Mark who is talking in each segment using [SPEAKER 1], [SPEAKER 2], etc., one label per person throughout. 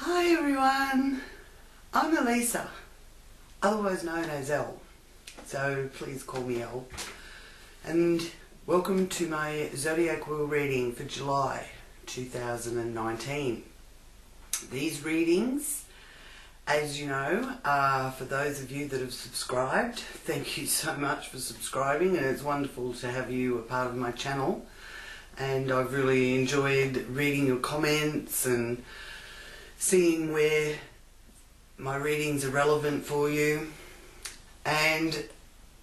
[SPEAKER 1] Hi everyone, I'm Elisa, otherwise known as Elle, so please call me Elle, and welcome to my Zodiac Wheel reading for July 2019. These readings, as you know, are for those of you that have subscribed. Thank you so much for subscribing, and it's wonderful to have you a part of my channel, and I've really enjoyed reading your comments and seeing where my readings are relevant for you. And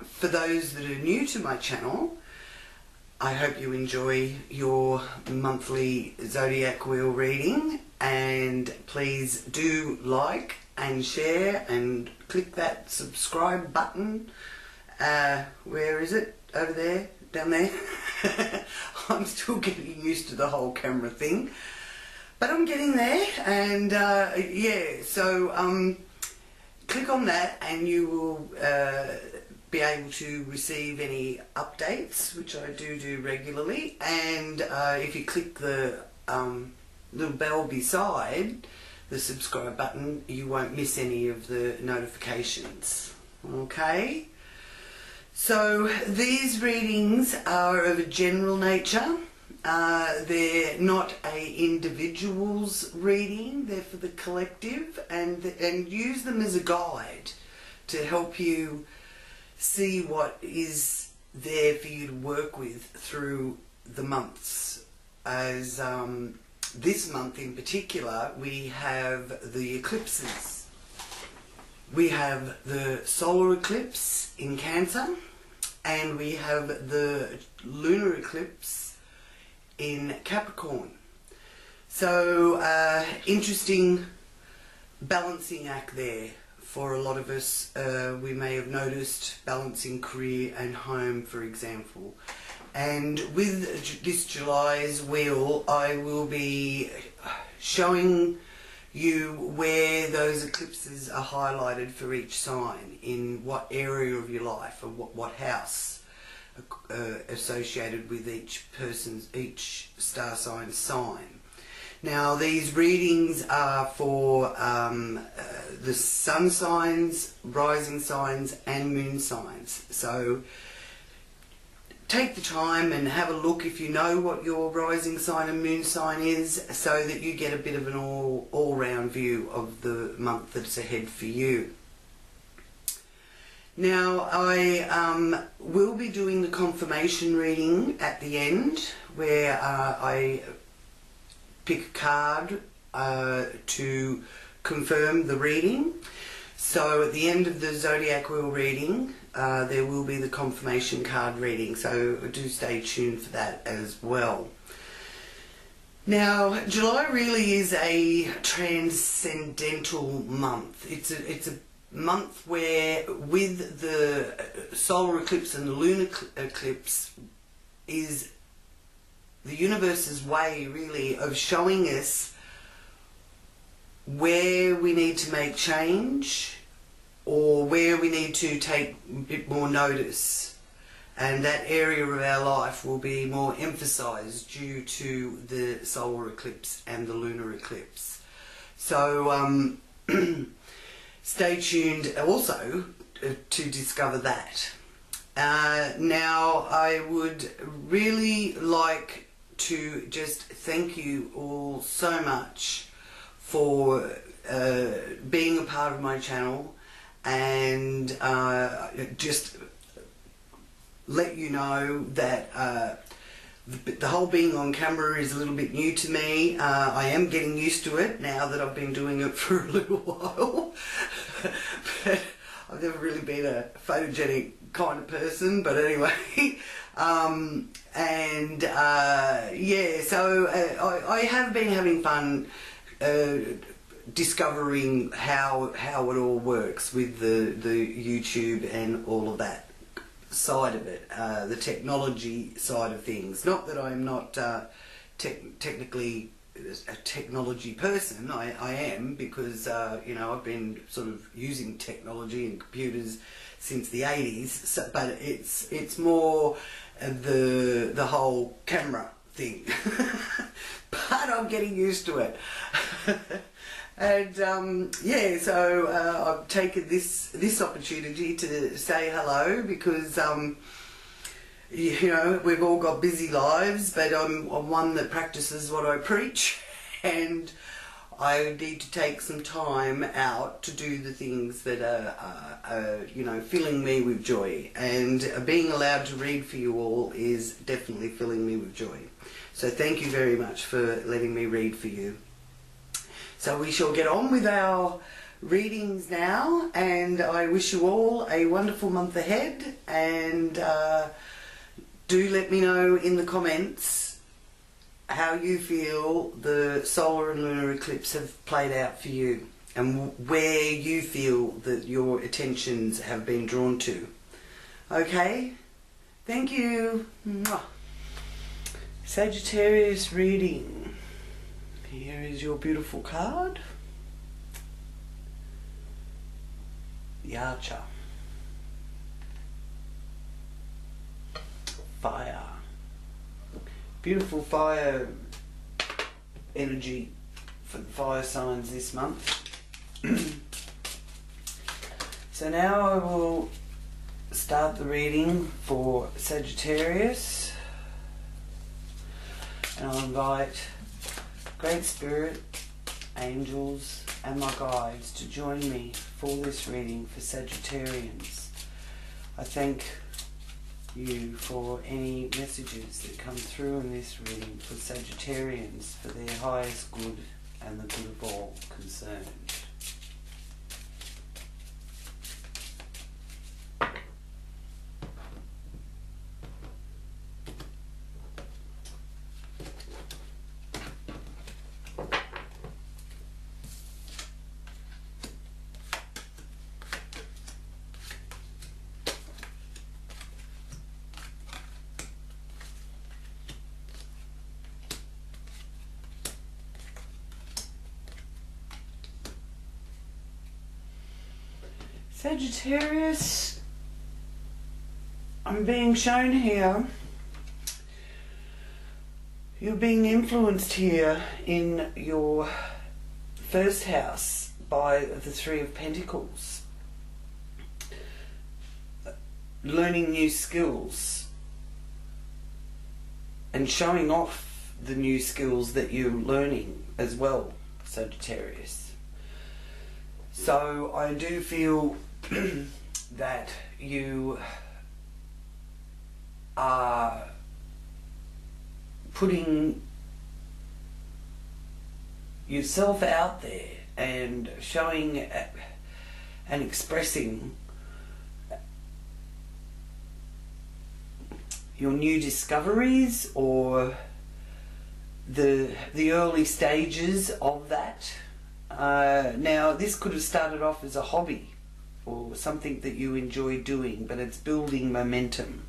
[SPEAKER 1] for those that are new to my channel, I hope you enjoy your monthly Zodiac Wheel reading, and please do like and share and click that subscribe button. Where is it? Over there? Down there? I'm still getting used to the whole camera thing, but I'm getting there, and yeah, so click on that and you will be able to receive any updates, which I do regularly. And if you click the little bell beside the subscribe button, you won't miss any of the notifications. Okay, so these readings are of a general nature. They're not a individual's reading, they're for the collective, and use them as a guide to help you see what is there for you to work with through the months. As this month in particular, we have the eclipses. We have the solar eclipse in Cancer, and we have the lunar eclipse in Capricorn. So interesting balancing act there for a lot of us. We may have noticed balancing career and home, for example. And with this July's wheel, I will be showing you where those eclipses are highlighted for each sign, in what area of your life, or what house associated with each star sign. Now, these readings are for the sun signs, rising signs and moon signs. So take the time and have a look if you know what your rising sign and moon sign is, so that you get a bit of an all-round view of the month that's ahead for you. Now, I will be doing the confirmation reading at the end, where I pick a card to confirm the reading. So at the end of the Zodiac Wheel reading, there will be the confirmation card reading, so do stay tuned for that as well. Now, July really is a transcendental month. It's a month where, with the solar eclipse and the lunar eclipse, is the universe's way really of showing us where we need to make change, or where we need to take a bit more notice, and that area of our life will be more emphasized due to the solar eclipse and the lunar eclipse. So stay tuned also to discover that. Now, I would really like to just thank you all so much for being a part of my channel, and just let you know that the whole being on camera is a little bit new to me. I am getting used to it now that I've been doing it for a little while. But I've never really been a photogenic kind of person, but anyway. Yeah, so I have been having fun discovering how it all works with the YouTube and all of that side of it, the technology side of things. Not that I'm not technically a technology person. I am, because you know, I've been sort of using technology and computers since the 80s. So, but it's more the whole camera thing. but I'm getting used to it. And yeah, so I've taken this opportunity to say hello because you know, we've all got busy lives, but I'm one that practices what I preach, and I need to take some time out to do the things that are you know, filling me with joy. And being allowed to read for you all is definitely filling me with joy. So thank you very much for letting me read for you. So we shall get on with our readings now, and I wish you all a wonderful month ahead, and do let me know in the comments how you feel the solar and lunar eclipse have played out for you, and where you feel that your attentions have been drawn to. Okay? Thank you. Mwah. Sagittarius reading. Here is your beautiful card. The Archer. Fire. Beautiful fire energy for the fire signs this month. So now I will start the reading for Sagittarius, and I'll invite Great Spirit, angels and my guides to join me for this reading for Sagittarians. I thank you for any messages that come through in this reading for Sagittarians, for their highest good and the good of all concerned. Sagittarius, I'm being shown here, you're being influenced here in your first house by the Three of Pentacles. Learning new skills and showing off the new skills that you're learning as well, Sagittarius. So I do feel that you are putting yourself out there and showing and expressing your new discoveries, or the early stages of that. Now this could have started off as a hobby or something that you enjoy doing, but it's building momentum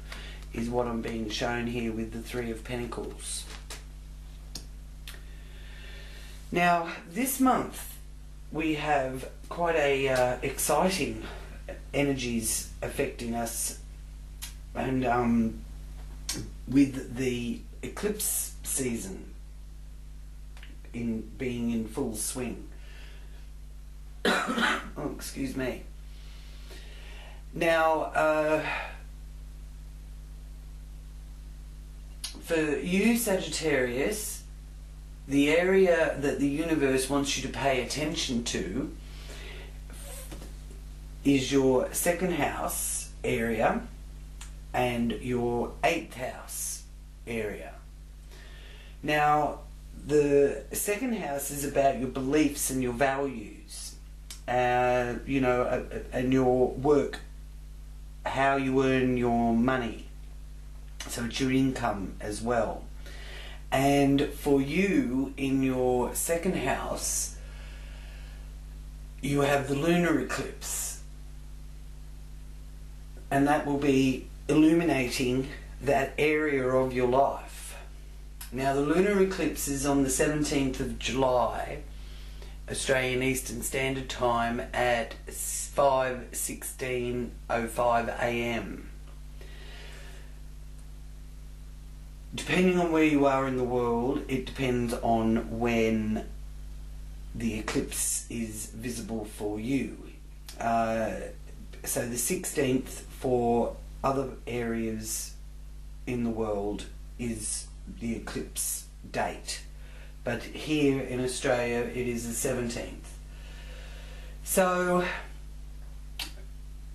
[SPEAKER 1] is what I'm being shown here with the Three of Pentacles. Now this month we have quite a exciting energies affecting us, and with the eclipse season being in full swing. Oh, excuse me. Now, for you, Sagittarius, the area that the universe wants you to pay attention to is your second house area and your 8th house area. Now, the second house is about your beliefs and your values, you know, and your work, how you earn your money. So it's your income as well. And for you, in your second house, you have the lunar eclipse, and that will be illuminating that area of your life. Now the lunar eclipse is on the 17th of July, Australian Eastern Standard Time at 5:16:05 AM. depending on where you are in the world, it depends on when the eclipse is visible for you. So the 16th for other areas in the world is the eclipse date, but here in Australia it is the 17th. So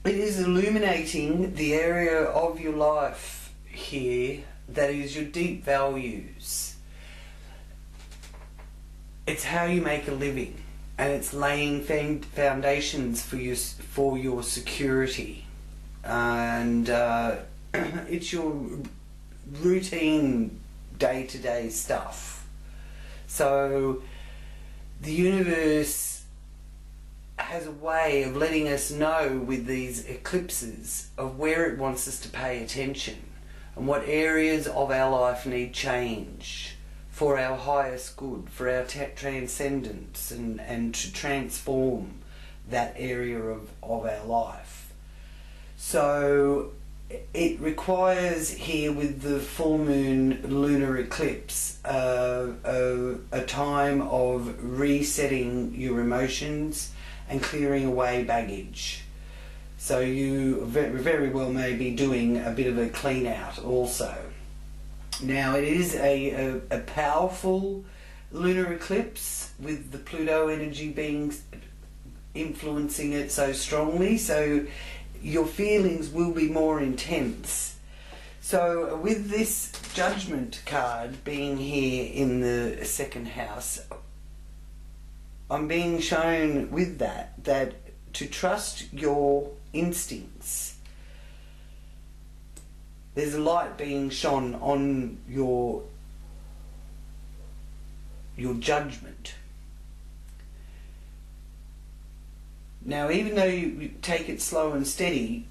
[SPEAKER 1] it is illuminating the area of your life here that is your deep values. It's how you make a living, and it's laying foundations for your security, and it's your routine day-to-day stuff. So the universe has a way of letting us know with these eclipses of where it wants us to pay attention and what areas of our life need change for our highest good, for our transcendence, and to transform that area of our life. So it requires here with the full moon lunar eclipse a time of resetting your emotions and clearing away baggage. So you very well may be doing a bit of a clean out also. Now it is a powerful lunar eclipse with the Pluto energy being influencing it so strongly, so your feelings will be more intense. So with this Judgment card being here in the second house, I'm being shown with that to trust your instincts. There's a light being shone on your judgment. Now, even though you take it slow and steady,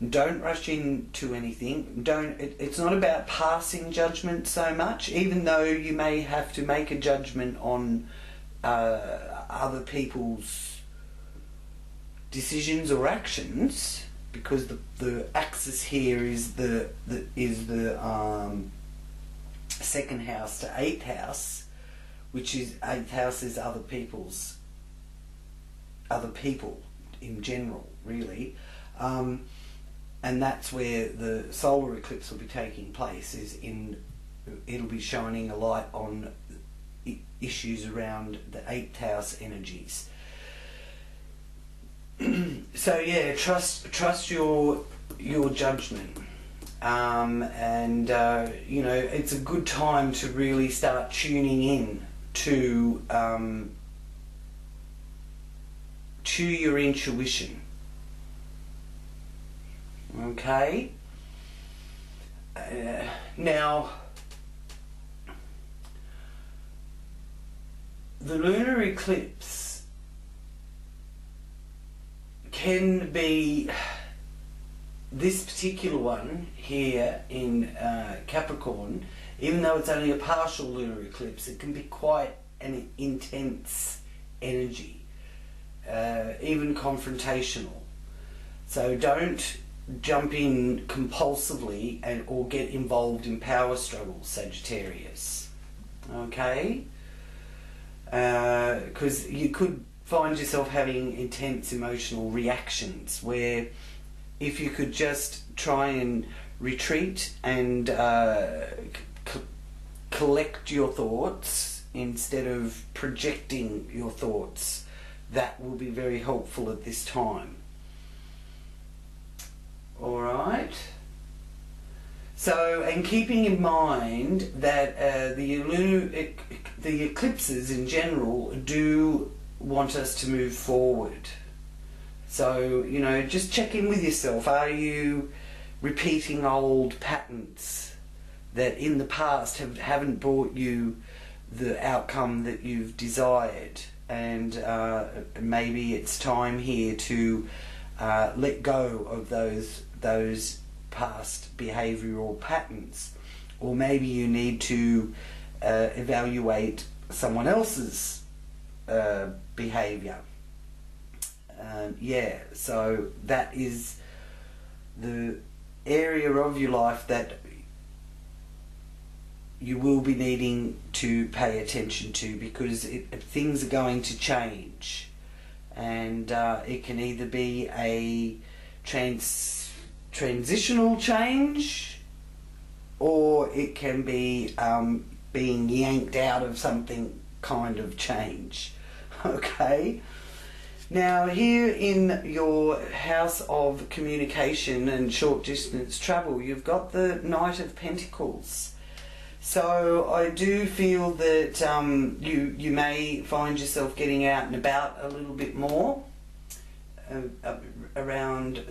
[SPEAKER 1] don't rush into anything. It's not about passing judgment so much, even though you may have to make a judgment on other people's decisions or actions, because the axis here is the second house to 8th house, which is 8th house is other people in general, really, and that's where the solar eclipse will be taking place. It'll be shining a light on issues around the 8th house energies. So yeah, trust your judgment, and you know, it's a good time to really start tuning in to your intuition. Okay. Now, the lunar eclipse can be, this particular one here in Capricorn, even though it's only a partial lunar eclipse, it can be quite an intense energy, even confrontational. So don't jump in compulsively or get involved in power struggles, Sagittarius. Okay? Because you could find yourself having intense emotional reactions, where if you could just try and retreat and collect your thoughts instead of projecting your thoughts, that will be very helpful at this time. Alright? So, and keeping in mind that the eclipses in general do want us to move forward. So, you know, just check in with yourself. Are you repeating old patterns that in the past haven't brought you the outcome that you've desired? And maybe it's time here to let go of those past behavioural patterns, or maybe you need to evaluate someone else's behaviour. Yeah, so that is the area of your life that you will be needing to pay attention to, because things are going to change, and it can either be a transitional change, or it can be being yanked out of something kind of change. Okay, now here in your house of communication and short distance travel, you've got the Knight of Pentacles. So I do feel that you may find yourself getting out and about a little bit more around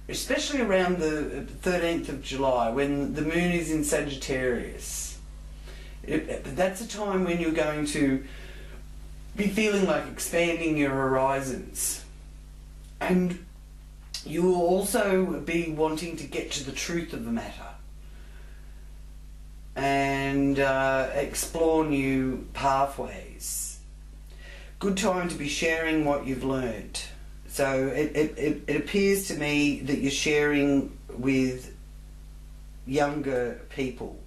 [SPEAKER 1] especially around the 13th of July, when the moon is in Sagittarius. That's a time when you're going to be feeling like expanding your horizons, and you will also be wanting to get to the truth of the matter and explore new pathways. Good time to be sharing what you've learned. So it appears to me that you're sharing with younger people.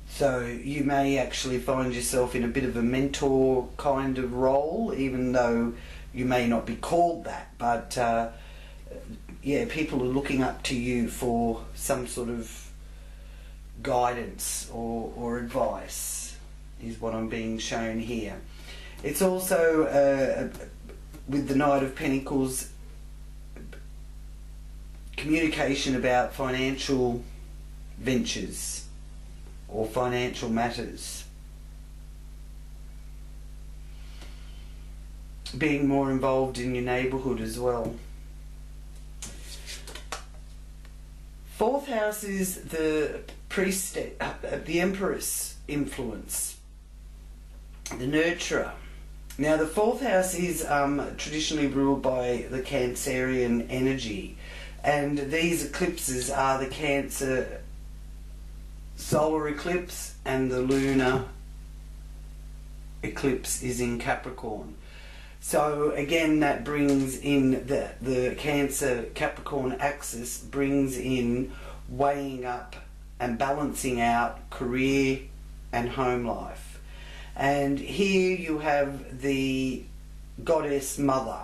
[SPEAKER 1] So you may actually find yourself in a bit of a mentor kind of role, even though you may not be called that. But yeah, people are looking up to you for some sort of guidance or advice, is what I'm being shown here. It's also, with the Knight of Pentacles, communication about financial ventures or financial matters. Being more involved in your neighbourhood as well. Fourth house is the priestess, the Empress influence, the nurturer. Now the fourth house is traditionally ruled by the Cancerian energy, and these eclipses are the Cancer solar eclipse, and the lunar eclipse is in Capricorn. So again, that brings in the Cancer Capricorn axis, brings in weighing up and balancing out career and home life. And here you have the goddess mother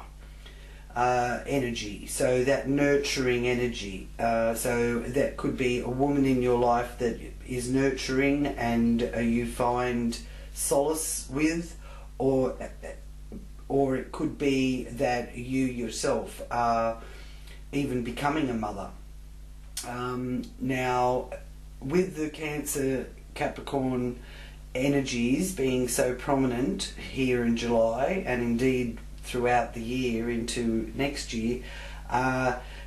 [SPEAKER 1] energy, so that nurturing energy. So that could be a woman in your life that is nurturing and you find solace with, or it could be that you yourself are even becoming a mother. Now, with the Cancer Capricorn energies being so prominent here in July, and indeed throughout the year into next year,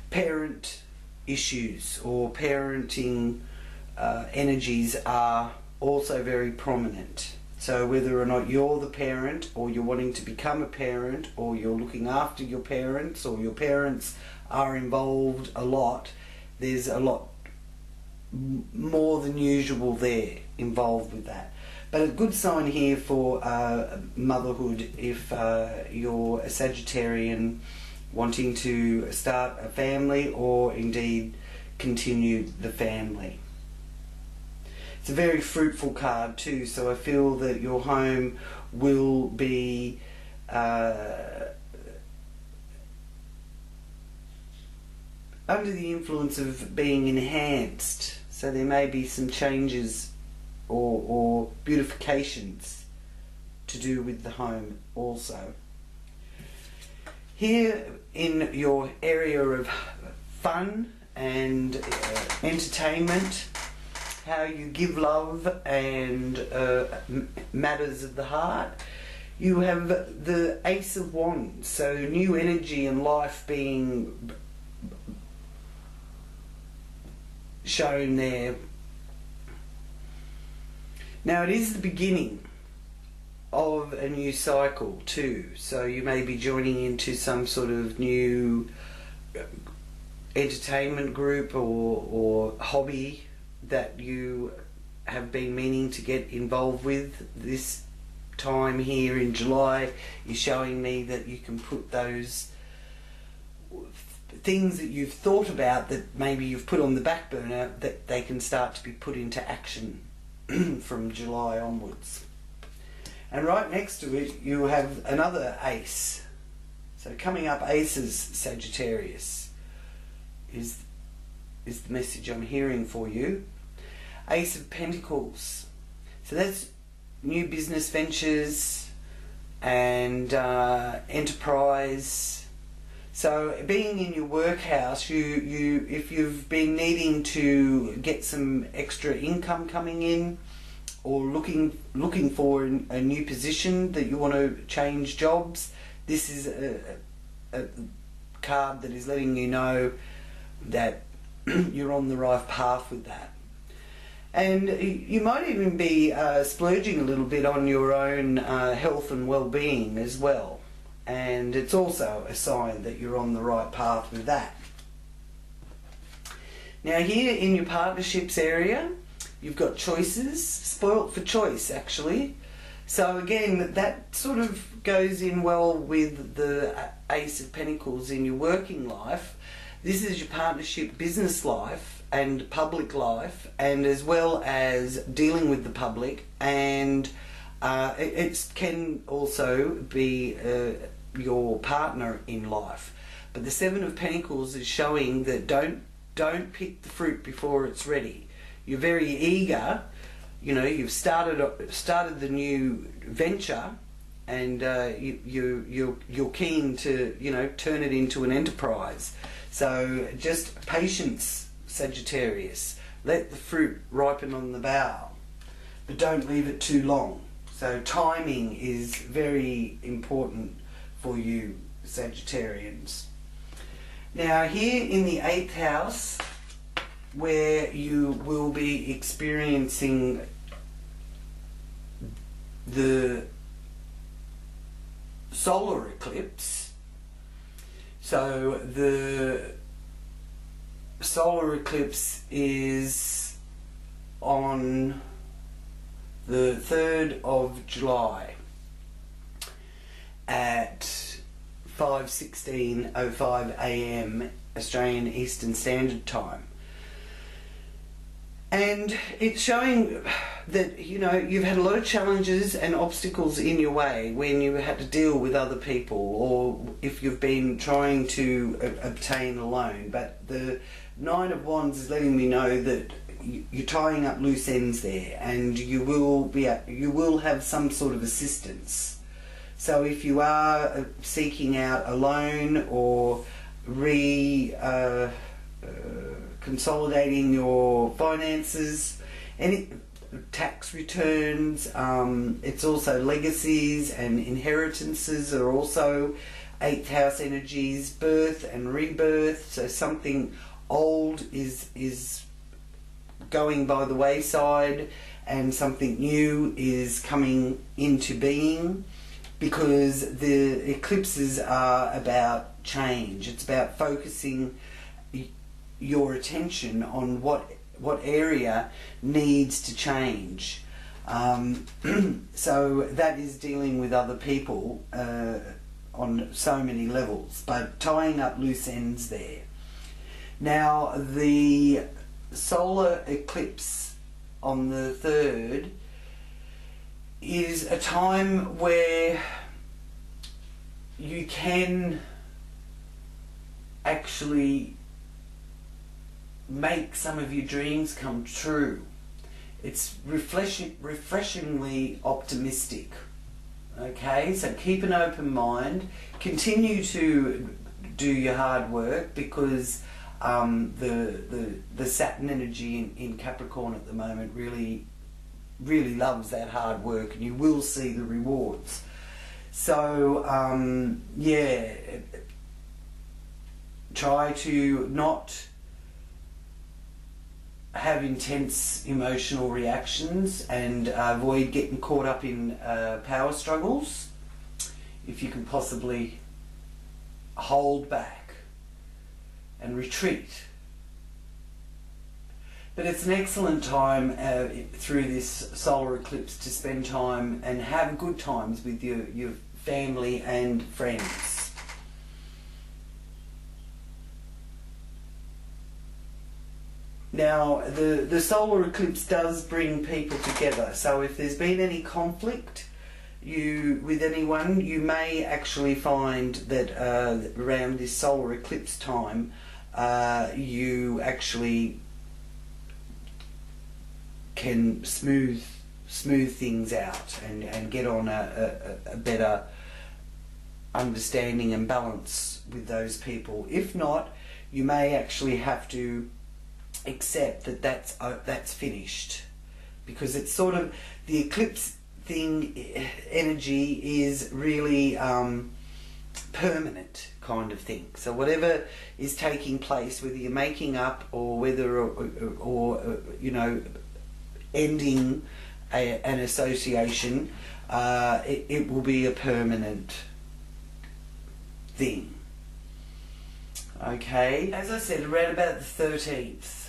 [SPEAKER 1] parent issues or parenting energies are also very prominent. So whether or not you're the parent, or you're wanting to become a parent, or you're looking after your parents, or your parents are involved a lot, there's a lot more than usual there involved with that. But a good sign here for motherhood, if you're a Sagittarian wanting to start a family or indeed continue the family. It's a very fruitful card too, so I feel that your home will be under the influence of being enhanced. So there may be some changes or beautifications to do with the home also. Here in your area of fun and entertainment, how you give love and matters of the heart, you have the Ace of Wands, so new energy and life being shown there. Now it is the beginning of a new cycle too, so you may be joining into some sort of new entertainment group or hobby that you have been meaning to get involved with. This time here in July is showing me that you can put those things that you've thought about that maybe you've put on the back burner, that they can start to be put into action from July onwards. And right next to it you have another ace. So coming up aces, Sagittarius, is the message I'm hearing for you. Ace of Pentacles. So that's new business ventures and enterprise. So being in your workhouse, you if you've been needing to get some extra income coming in, or looking for a new position that you want to change jobs, this is a card that is letting you know that you're on the right path with that. And you might even be splurging a little bit on your own health and well-being as well. And it's also a sign that you're on the right path with that. Now here in your partnerships area, you've got choices, spoilt for choice actually. So again, that sort of goes in well with the Ace of Pentacles in your working life. This is your partnership business life and public life, and as well as dealing with the public, and it can also be your partner in life. But the Seven of Pentacles is showing that don't pick the fruit before it's ready. You're very eager, you know, you've started the new venture, and you're keen to, you know, turn it into an enterprise. So just patience, Sagittarius. Let the fruit ripen on the bough, but don't leave it too long. So timing is very important for you Sagittarians. Now here in the 8th house, where you will be experiencing the solar eclipse. So the solar eclipse is on the 3rd of July at 5:16:05 AM Australian Eastern Standard Time. And it's showing that, you know, you've had a lot of challenges and obstacles in your way when you had to deal with other people, or if you've been trying to obtain a loan. But the Nine of Wands is letting me know that you're tying up loose ends there, and you will have some sort of assistance. So if you are seeking out a loan or consolidating your finances, any tax returns, it's also legacies and inheritances are also 8th house energies, birth and rebirth. So something old is going by the wayside and something new is coming into being, because the eclipses are about change. It's about focusing your attention on what area needs to change. So that is dealing with other people on so many levels, but tying up loose ends there. Now the solar eclipse on the 3rd is a time where you can actually make some of your dreams come true. It's refreshingly optimistic. Okay, so keep an open mind, continue to do your hard work, because the Saturn energy in Capricorn at the moment really loves that hard work, and you will see the rewards. So yeah, try to not have intense emotional reactions, and avoid getting caught up in power struggles. If you can possibly hold back and retreat. But it's an excellent time through this solar eclipse to spend time and have good times with your family and friends. Now, the solar eclipse does bring people together. So if there's been any conflict with anyone, you may actually find that around this solar eclipse time, you actually can smooth things out and get on a better understanding and balance with those people. If not, you may actually have to accept that that's finished, because it's sort of the eclipse thing. Energy is really permanent kind of thing. So whatever is taking place, whether you're making up or whether or you know, ending an association, it will be a permanent thing. Okay, as I said, around about the 13th,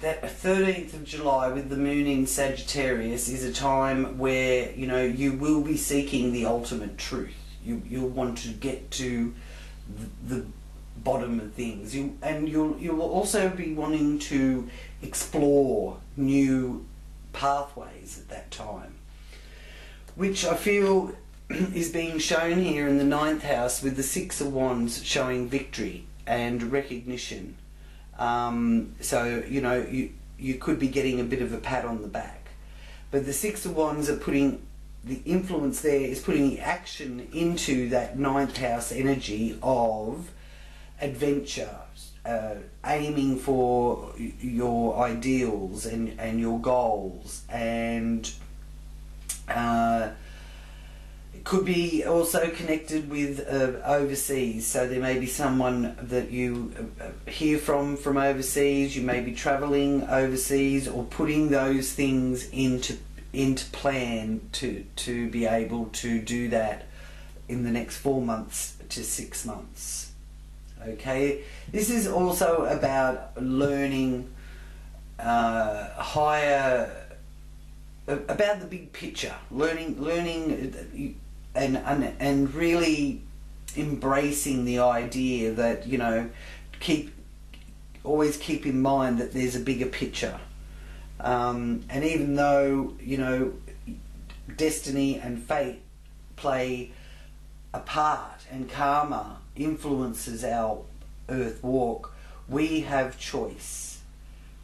[SPEAKER 1] that 13th of July with the moon in Sagittarius is a time where, you know, you will be seeking the ultimate truth. You'll want to get to the bottom of things. You will also be wanting to explore new pathways at that time, which I feel is being shown here in the 9th house with the 6 of Wands, showing victory and recognition. So, you know, you could be getting a bit of a pat on the back, but the 6 of Wands are putting the influence there, is putting the action into that 9th house energy of adventure, aiming for your ideals and your goals, and it could be also connected with overseas. So there may be someone that you hear from overseas. You may be travelling overseas, or putting those things into plan to be able to do that in the next 4 months to 6 months. Okay, this is also about learning higher about the big picture, learning and really embracing the idea that, you know, always keep in mind that there's a bigger picture. And even though, you know, destiny and fate play a part and karma influences our earth walk, we have choice.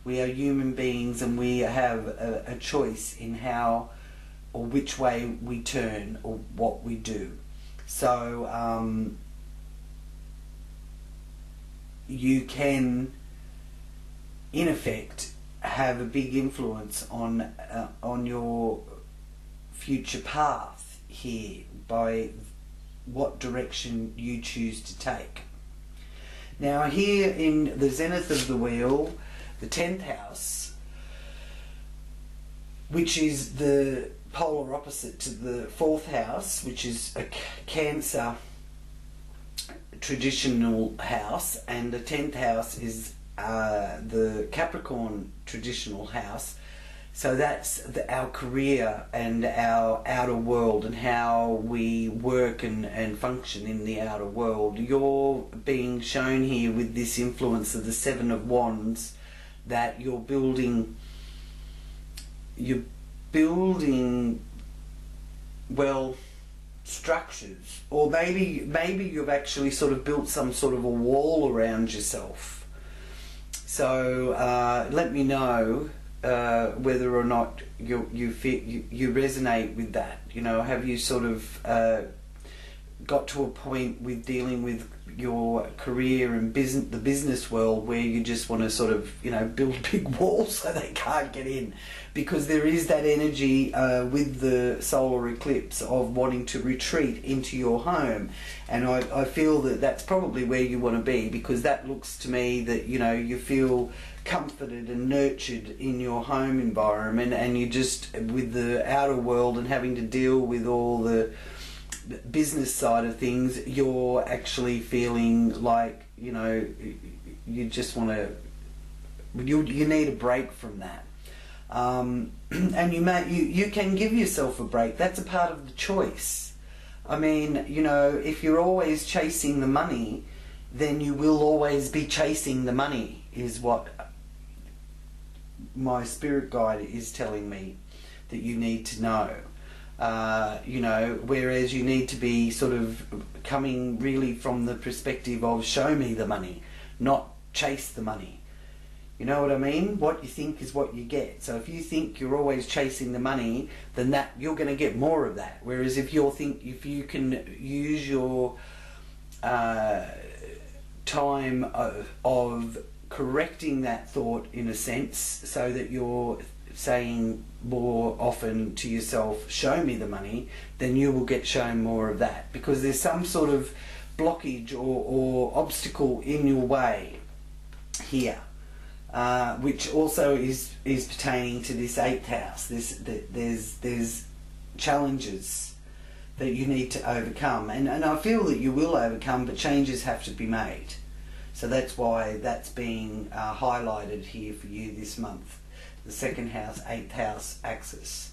[SPEAKER 1] We are human beings, and we have a choice in how or which way we turn or what we do. So you can, in effect, have a big influence on your future path here by what direction you choose to take. Now, here in the zenith of the wheel, the 10th house, which is the polar opposite to the 4th house, which is a Cancer traditional house, and the 10th house is the Capricorn traditional house. So that's our career and our outer world, and how we work and function in the outer world. You're being shown here with this influence of the 7 of Wands that you're building, well, structures, or maybe you've actually sort of built some sort of a wall around yourself. So let me know whether or not you resonate with that. You know, have you sort of got to a point with dealing with your career and the business world where you just want to sort of, you know, build big walls so they can't get in? Because there is that energy with the solar eclipse of wanting to retreat into your home, and I feel that that's probably where you want to be, because that looks to me that, you know, you feel comforted and nurtured in your home environment, and you just, with the outer world and having to deal with all the business side of things, you're actually feeling like, you know, you just want to, you need a break from that. And you can give yourself a break. That's a part of the choice. I mean, you know, if you're always chasing the money, then you will always be chasing the money, is what my spirit guide is telling me that you need to know. You know, whereas you need to be sort of coming really from the perspective of show me the money, not chase the money. You know what I mean? What you think is what you get. So if you think you're always chasing the money, then that you're going to get more of that. Whereas if you can use your time of correcting that thought in a sense, so that you're saying more often to yourself, show me the money, then you will get shown more of that, because there's some sort of blockage or obstacle in your way here, which also is pertaining to this 8th house. There's challenges that you need to overcome, and I feel that you will overcome, but changes have to be made. So that's why that's being highlighted here for you this month. The 2nd house, 8th house axis.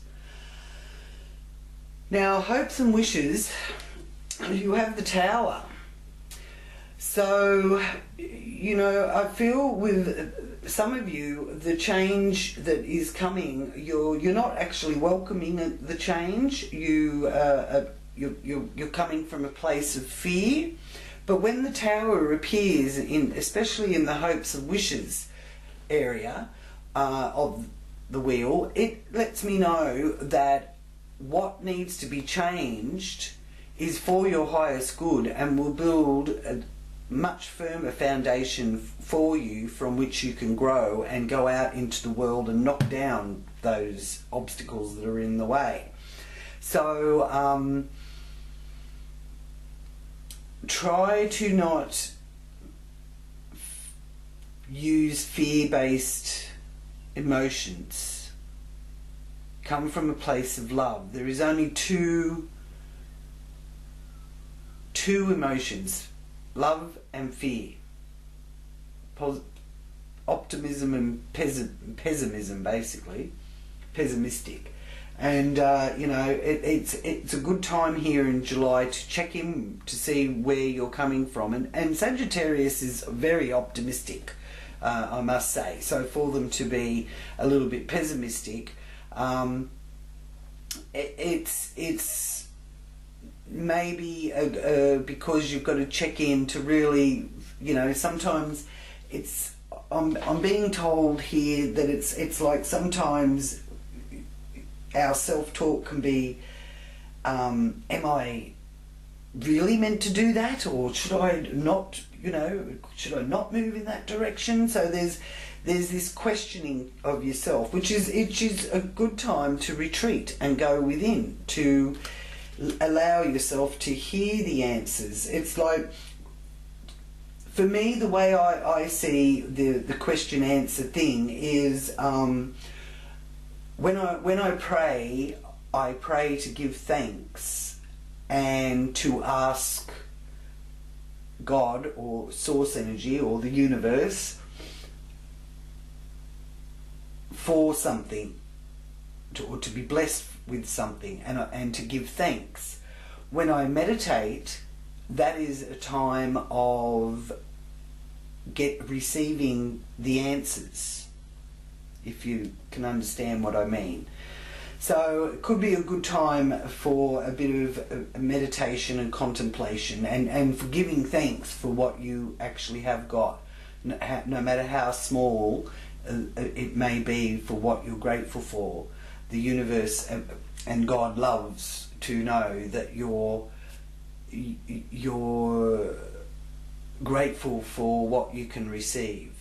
[SPEAKER 1] Now, hopes and wishes, you have the Tower. So, you know, I feel with some of you, the change that is coming, you're not actually welcoming the change. You're coming from a place of fear. But when the Tower appears, especially in the hopes and wishes area of the wheel, it lets me know that what needs to be changed is for your highest good and will build a much firmer foundation for you from which you can grow and go out into the world and knock down those obstacles that are in the way. So try to not use fear-based emotions. Come from a place of love. There is only two emotions, love and fear. Optimism and pessimism, basically. Pessimistic. And you know, it's a good time here in July to check in to see where you're coming from. And Sagittarius is very optimistic, I must say. So for them to be a little bit pessimistic, it's maybe because you've got to check in to really, you know, sometimes it's, I'm being told here that it's like sometimes our self-talk can be, am I really meant to do that, or should I not, you know, should I not move in that direction? So there's this questioning of yourself, which is a good time to retreat and go within, to allow yourself to hear the answers. It's like, for me, the way I see the question answer thing is, when I pray to give thanks and to ask God or source energy or the universe for something, or to be blessed with something, and to give thanks. When I meditate, that is a time of receiving the answers, if you can understand what I mean. So it could be a good time for a bit of meditation and contemplation, and for giving thanks for what you actually have got, no matter how small it may be, for what you're grateful for. The universe and God loves to know that you're grateful for what you can receive.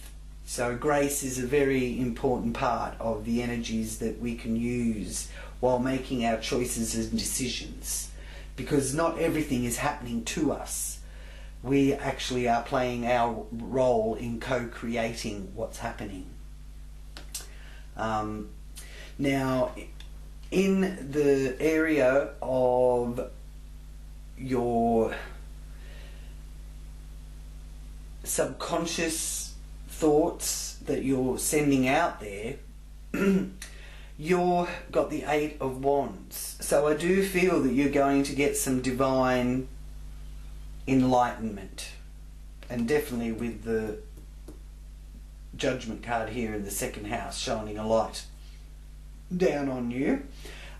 [SPEAKER 1] So grace is a very important part of the energies that we can use while making our choices and decisions, because not everything is happening to us. We actually are playing our role in co-creating what's happening. Now, in the area of your subconscious thoughts that you're sending out there, you've got the 8 of Wands. So I do feel that you're going to get some divine enlightenment, and definitely with Judgment card here in the second house, shining a light down on you.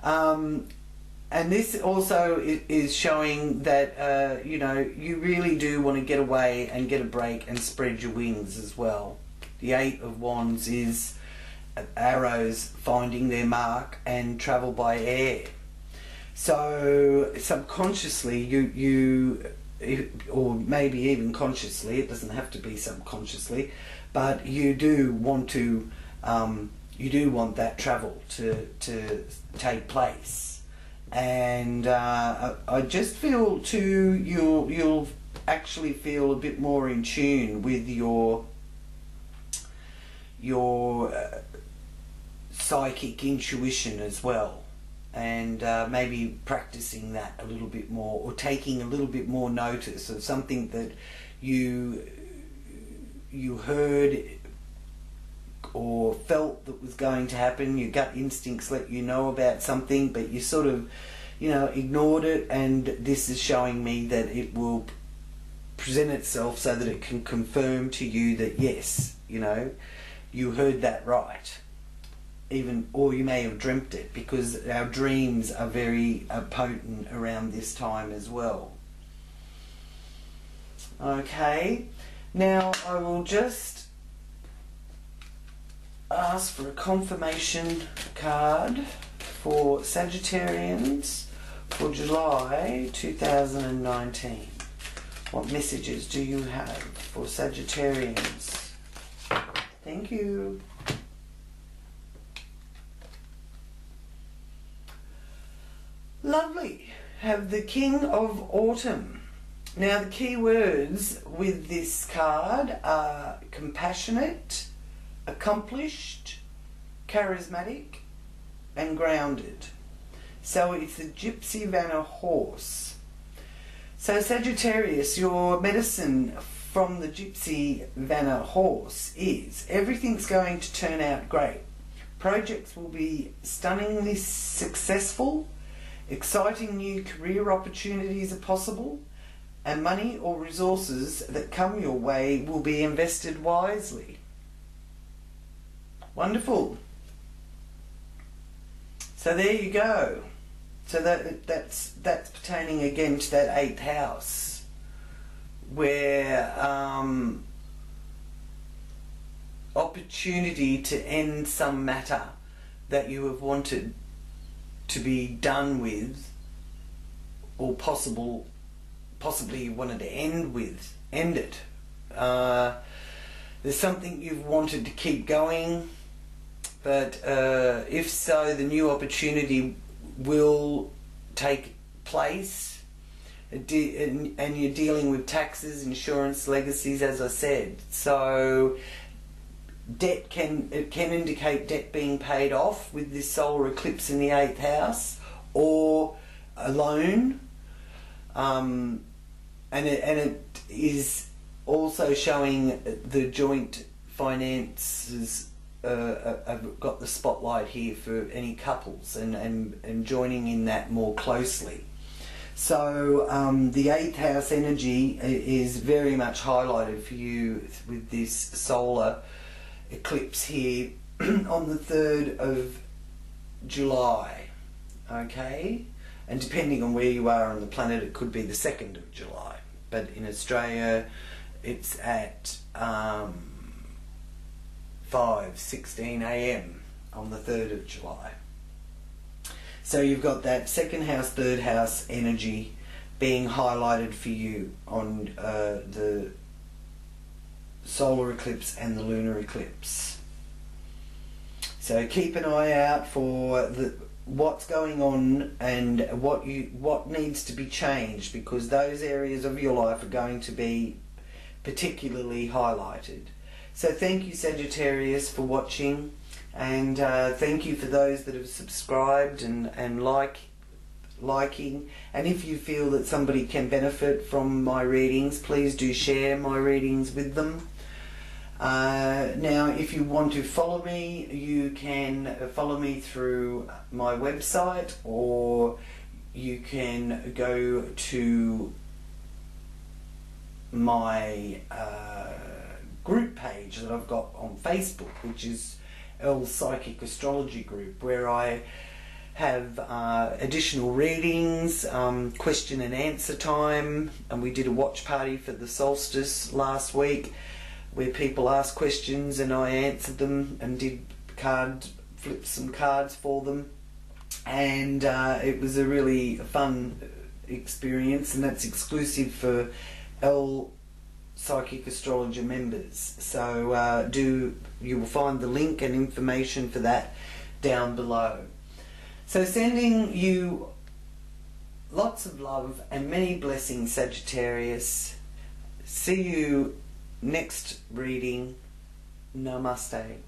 [SPEAKER 1] And this also is showing that, you know, you really do want to get away and get a break and spread your wings as well. The Eight of Wands is arrows finding their mark and travel by air. So subconsciously you or maybe even consciously, it doesn't have to be subconsciously, but you do want to that travel to take place. And I just feel too, you'll actually feel a bit more in tune with your psychic intuition as well, and maybe practicing that a little bit more, or taking a little bit more notice of something that you heard or felt that was going to happen. Your gut instincts let you know about something, but you sort of, you know, ignored it, and this is showing me that it will present itself so that it can confirm to you that yes, you know, you heard that right. Even, or you may have dreamt it, because our dreams are very potent around this time as well. Okay, now I will just ask for a confirmation card for Sagittarians for July 2019. What messages do you have for Sagittarians? Thank you. Lovely. Have the King of Autumn. Now the key words with this card are compassionate, accomplished, charismatic, and grounded. So it's the Gypsy Vanna horse. So Sagittarius, your medicine from the Gypsy Vanna horse is everything's going to turn out great. Projects will be stunningly successful. Exciting new career opportunities are possible, and money or resources that come your way will be invested wisely. Wonderful. So there you go. So that's pertaining again to that 8th house, where opportunity to end some matter that you have wanted to be done with, or possibly you wanted to end it. There's something you've wanted to keep going, but if so, the new opportunity will take place, and you're dealing with taxes, insurance, legacies, as I said. So debt can indicate debt being paid off with this solar eclipse in the 8th house, or a loan, and it is also showing the joint finances have got the spotlight here for any couples, and joining in that more closely. So the 8th house energy is very much highlighted for you with this solar eclipse here on the 3rd of July. Okay, and depending on where you are on the planet, it could be the 2nd of July, but in Australia it's at 5:16 a.m. on the 3rd of July. So you've got that 2nd house, 3rd house energy being highlighted for you on the solar eclipse and the lunar eclipse. So keep an eye out for what's going on and what needs to be changed, because those areas of your life are going to be particularly highlighted. So thank you, Sagittarius, for watching, and thank you for those that have subscribed and liking. And if you feel that somebody can benefit from my readings, please do share my readings with them. Now, if you want to follow me, you can follow me through my website, or you can go to my group page that I've got on Facebook, which is L's Psychic Astrology Group, where I have additional readings, question and answer time, and we did a watch party for the solstice last week where people asked questions and I answered them and did flipped some cards for them, and it was a really fun experience, and that's exclusive for L Psychic Astrologer members. So you will find the link and information for that down below. So sending you lots of love and many blessings, Sagittarius. See you next reading. Namaste.